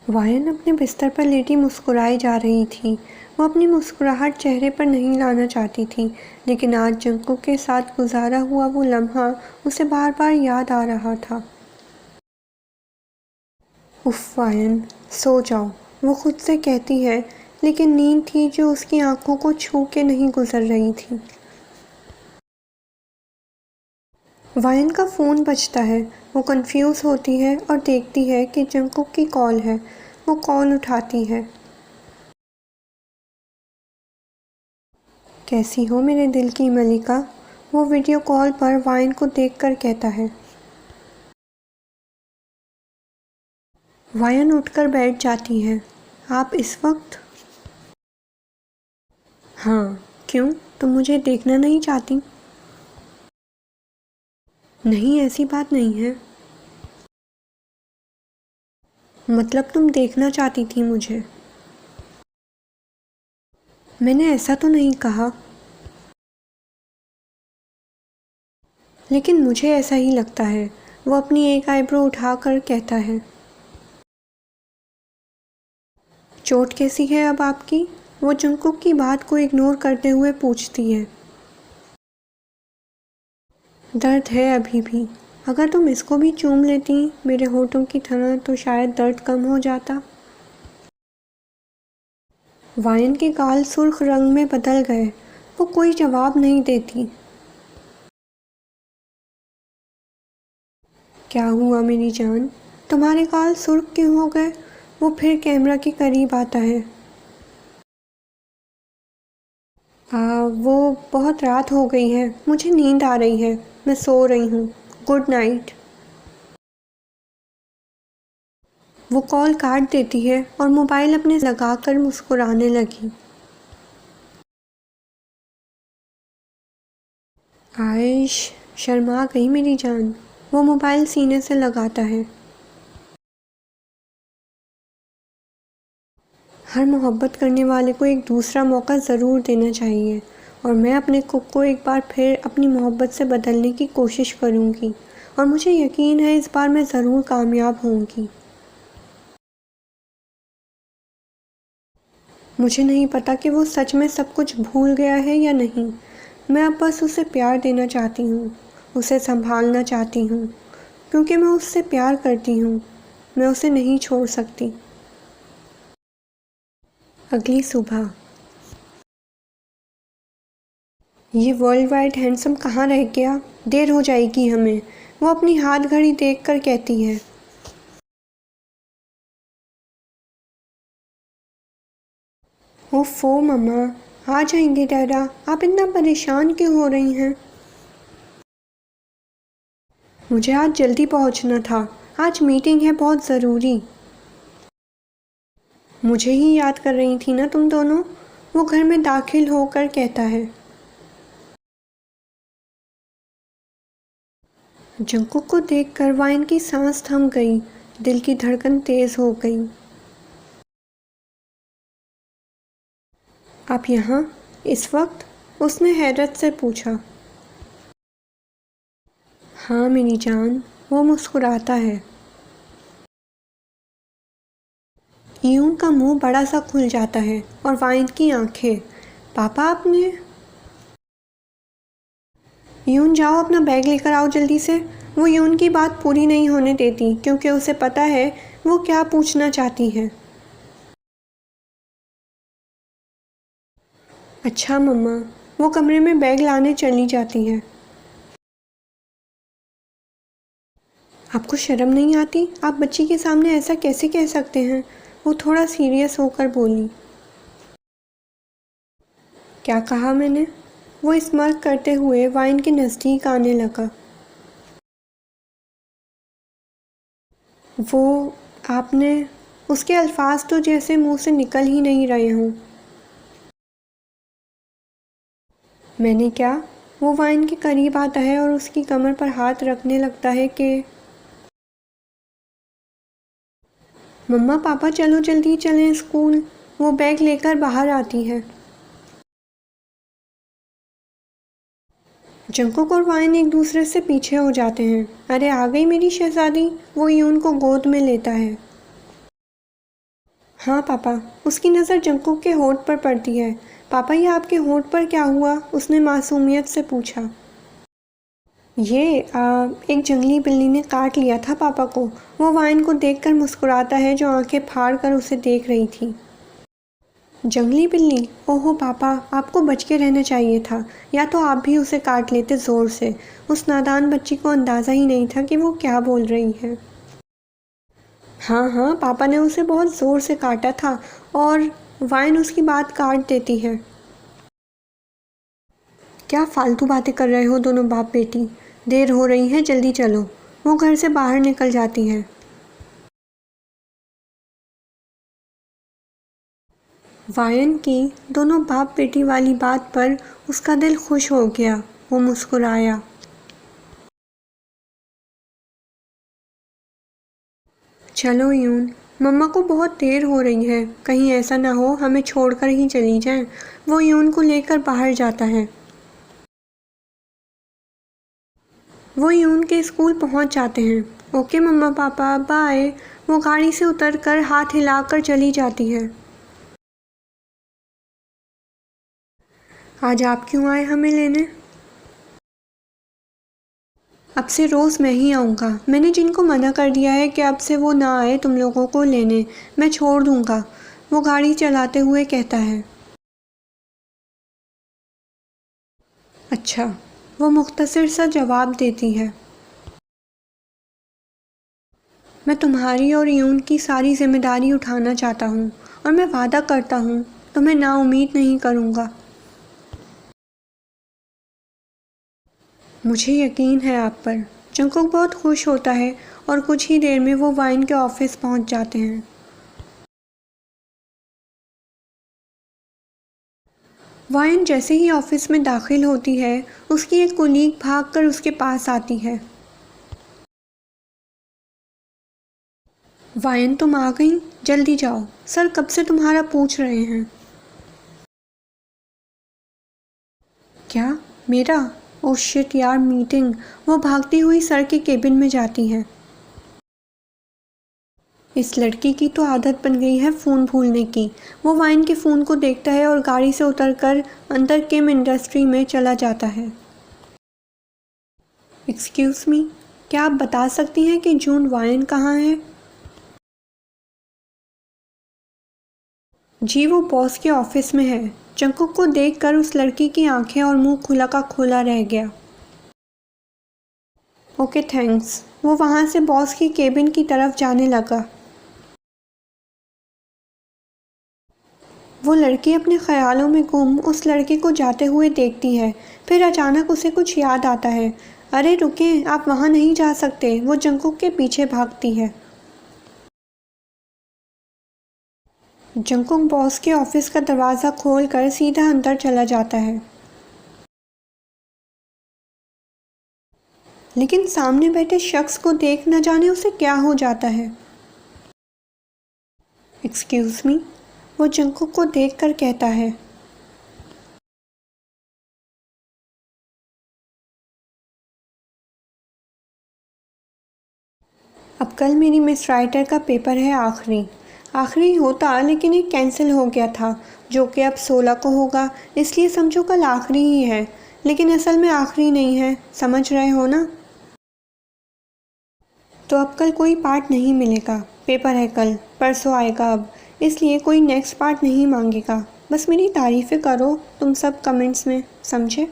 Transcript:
वायन अपने बिस्तर पर लेटी मुस्कुराई जा रही थी। वो अपनी मुस्कुराहट चेहरे पर नहीं लाना चाहती थी, लेकिन आज जंकुक के साथ गुजारा हुआ वो लम्हा उसे बार बार याद आ रहा था। उफ वायन, सो जाओ, वो खुद से कहती है, लेकिन नींद थी जो उसकी आंखों को छू के नहीं गुजर रही थी। वायन का फ़ोन बजता है। वो कंफ्यूज होती है और देखती है कि जंकुक की कॉल है। वो कॉल उठाती है। कैसी हो मेरे दिल की मलिका? वो वीडियो कॉल पर वायन को देखकर कहता है। वायन उठकर बैठ जाती है। आप इस वक्त? हाँ, क्यों? तुम मुझे देखना नहीं चाहती? नहीं, ऐसी बात नहीं है। मतलब तुम देखना चाहती थी मुझे? मैंने ऐसा तो नहीं कहा। लेकिन मुझे ऐसा ही लगता है। वो अपनी एक आईब्रो उठाकर कहता है। चोट कैसी है अब आपकी? वो जंकुक की बात को इग्नोर करते हुए पूछती है। दर्द है अभी भी। अगर तुम इसको भी चूम लेती मेरे होठों की तरह तो शायद दर्द कम हो जाता। वायन के गाल सुर्ख रंग में बदल गए। वो कोई जवाब नहीं देती। क्या हुआ मेरी जान? तुम्हारे गाल सुर्ख क्यों हो गए? वो फिर कैमरा के करीब आता है। वो बहुत रात हो गई है, मुझे नींद आ रही है, मैं सो रही हूँ। Good night. वो कॉल काट देती है और मोबाइल अपने लगाकर मुस्कुराने लगी। आयश, शर्मा गई मेरी जान। वो मोबाइल सीने से लगाता है। हर मोहब्बत करने वाले को एक दूसरा मौका ज़रूर देना चाहिए, और मैं अपने कुक को एक बार फिर अपनी मोहब्बत से बदलने की कोशिश करूँगी, और मुझे यकीन है इस बार मैं ज़रूर कामयाब होंगी। मुझे नहीं पता कि वो सच में सब कुछ भूल गया है या नहीं। मैं अब बस उसे प्यार देना चाहती हूँ, उसे संभालना चाहती हूँ, क्योंकि मैं उससे प्यार करती हूँ। मैं उसे नहीं छोड़ सकती। अगली सुबह। ये वर्ल्ड वाइड हैंडसम कहाँ रह गया? देर हो जाएगी हमें। वो अपनी हाथ घड़ी देखकर कहती है। ओफो मम्मा, आ जाएंगे डैडा, आप इतना परेशान क्यों हो रही हैं? मुझे आज जल्दी पहुंचना था। आज मीटिंग है बहुत ज़रूरी। मुझे ही याद कर रही थी ना तुम दोनों? वो घर में दाखिल होकर कहता है। जंकुक को देखकर वाइन की सांस थम गई। दिल की धड़कन तेज हो गई। आप यहाँ इस वक्त? उसने हैरत से पूछा। हाँ मेरी जान। वो मुस्कुराता है। यून का मुंह बड़ा सा खुल जाता है और वाइन की आंखें। पापा आपने? यून जाओ अपना बैग लेकर आओ जल्दी से। वो यून की बात पूरी नहीं होने देती, क्योंकि उसे पता है वो क्या पूछना चाहती है। अच्छा मम्मा। वो कमरे में बैग लाने चली जाती है। आपको शर्म नहीं आती? आप बच्ची के सामने ऐसा कैसे कह सकते हैं? वो थोड़ा सीरियस होकर बोली। क्या कहा मैंने? वो स्mirk करते हुए वाइन के नज़दीक आने लगा। वो आपने? उसके अल्फाज तो जैसे मुंह से निकल ही नहीं रहे हों। मैंने क्या? वो वाइन के करीब आता है और उसकी कमर पर हाथ रखने लगता है कि मम्मा पापा चलो जल्दी चलें स्कूल। वो बैग लेकर बाहर आती है। जंकुक और वाइन एक दूसरे से पीछे हो जाते हैं। अरे आ गई मेरी शहजादी। वो यून को गोद में लेता है। हाँ पापा। उसकी नज़र जंकुक के होंठ पर पड़ती है। पापा ये आपके होंठ पर क्या हुआ? उसने मासूमियत से पूछा। ये एक जंगली बिल्ली ने काट लिया था पापा को। वो वाइन को देखकर मुस्कुराता है जो आंखें फाड़ कर उसे देख रही थी। जंगली बिल्ली? ओहो पापा, आपको बच के रहना चाहिए था, या तो आप भी उसे काट लेते ज़ोर से। उस नादान बच्ची को अंदाज़ा ही नहीं था कि वो क्या बोल रही है। हाँ हाँ, पापा ने उसे बहुत ज़ोर से काटा था और वाइन उसकी बात काट देती है। क्या फालतू बातें कर रहे हो दोनों बाप बेटी? देर हो रही है, जल्दी चलो। वो घर से बाहर निकल जाती है। वायन की दोनों बाप बेटी वाली बात पर उसका दिल खुश हो गया। वो मुस्कुराया। चलो यून, मम्मा को बहुत देर हो रही है, कहीं ऐसा ना हो हमें छोड़कर ही चली जाएं। वो यून को लेकर बाहर जाता है। वो यून के स्कूल पहुंच जाते हैं। ओके मम्मा पापा, बाय। वो गाड़ी से उतरकर हाथ हिलाकर चली जाती है। आज आप क्यों आए हमें लेने? अब से रोज़ मैं ही आऊँगा। मैंने जिनको मना कर दिया है कि अब से वो ना आए तुम लोगों को लेने, मैं छोड़ दूँगा। वो गाड़ी चलाते हुए कहता है। अच्छा, वो मुख्तसर सा जवाब देती है। मैं तुम्हारी और यून की सारी जिम्मेदारी उठाना चाहता हूँ और मैं वादा करता हूँ तुम्हें नाउम्मीद नहीं करूँगा। मुझे यकीन है आप पर। जंकुक बहुत खुश होता है और कुछ ही देर में वो वाइन के ऑफिस पहुँच जाते हैं। वाइन जैसे ही ऑफिस में दाखिल होती है, उसकी एक कुलीग भागकर उसके पास आती है। वाइन तुम आ गई, जल्दी जाओ, सर कब से तुम्हारा पूछ रहे हैं। क्या? मेरा? ओह शिट यार, मीटिंग। वो भागती हुई सर के केबिन में जाती है। इस लड़की की तो आदत बन गई है फ़ोन भूलने की। वो वाइन के फ़ोन को देखता है और गाड़ी से उतरकर अंदर किम इंडस्ट्री में चला जाता है। एक्सक्यूज़ मी, क्या आप बता सकती हैं कि जून वाइन कहाँ है? जी वो बॉस के ऑफिस में है। जंकुक को देखकर उस लड़की की आंखें और मुंह खुला का खुला रह गया। Okay thanks. वो वहाँ से बॉस की केबिन की तरफ जाने लगा। वो लड़की अपने ख्यालों में गुम उस लड़के को जाते हुए देखती है। फिर अचानक उसे कुछ याद आता है। अरे रुकें, आप वहाँ नहीं जा सकते। वो जंकुक के पीछे भागती है। जंकुक बॉस के ऑफिस का दरवाज़ा खोलकर सीधा अंदर चला जाता है। लेकिन सामने बैठे शख्स को देख न जाने उसे क्या हो जाता है। एक्सक्यूज़ मी, वो जंकुक को देखकर कहता है। अब कल मेरी मिस राइटर का पेपर है, आखिरी। आखिरी होता लेकिन एक कैंसिल हो गया था, जो कि अब 16 को होगा, इसलिए समझो कल आखिरी ही है। लेकिन असल में आखिरी नहीं है, समझ रहे हो ना? तो अब कल कोई पार्ट नहीं मिलेगा। पेपर है कल, परसों आएगा अब, इसलिए कोई नेक्स्ट पार्ट नहीं मांगेगा। बस मेरी तारीफ़ें करो तुम सब कमेंट्स में, समझे?